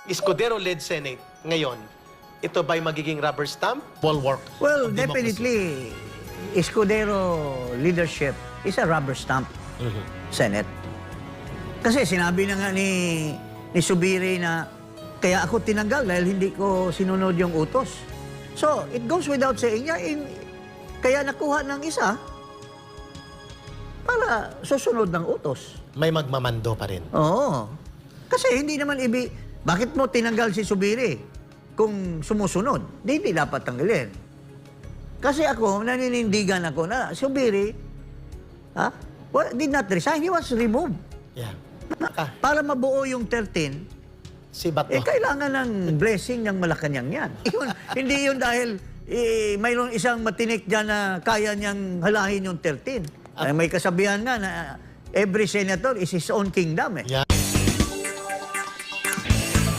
Escudero-led Senate ngayon, ito ba'y magiging rubber stamp? Bulwark Well, of democracy. definitely, Escudero leadership is a rubber stamp Senate. Kasi sinabi na nga ni Subiri na kaya ako tinanggal dahil hindi ko sinunod yung utos. So, it goes without saying niya, kaya nakuha ng isa para susunod ng utos. May magmamando pa rin. Oo. Kasi hindi naman bakit mo tinanggal si Subiri kung sumusunod? Hindi dapat tanggalin. Kasi ako, naninindigan ako na Subiri, did not resign. He was removed. Yeah. Para mabuo yung 13, Si Bato. kailangan ng blessing ng Malacanang yan. Hindi yun dahil mayroong isang matinik dyan na kaya niyang halahin yung 13. May kasabihan nga na every senator is his own kingdom eh. Yeah.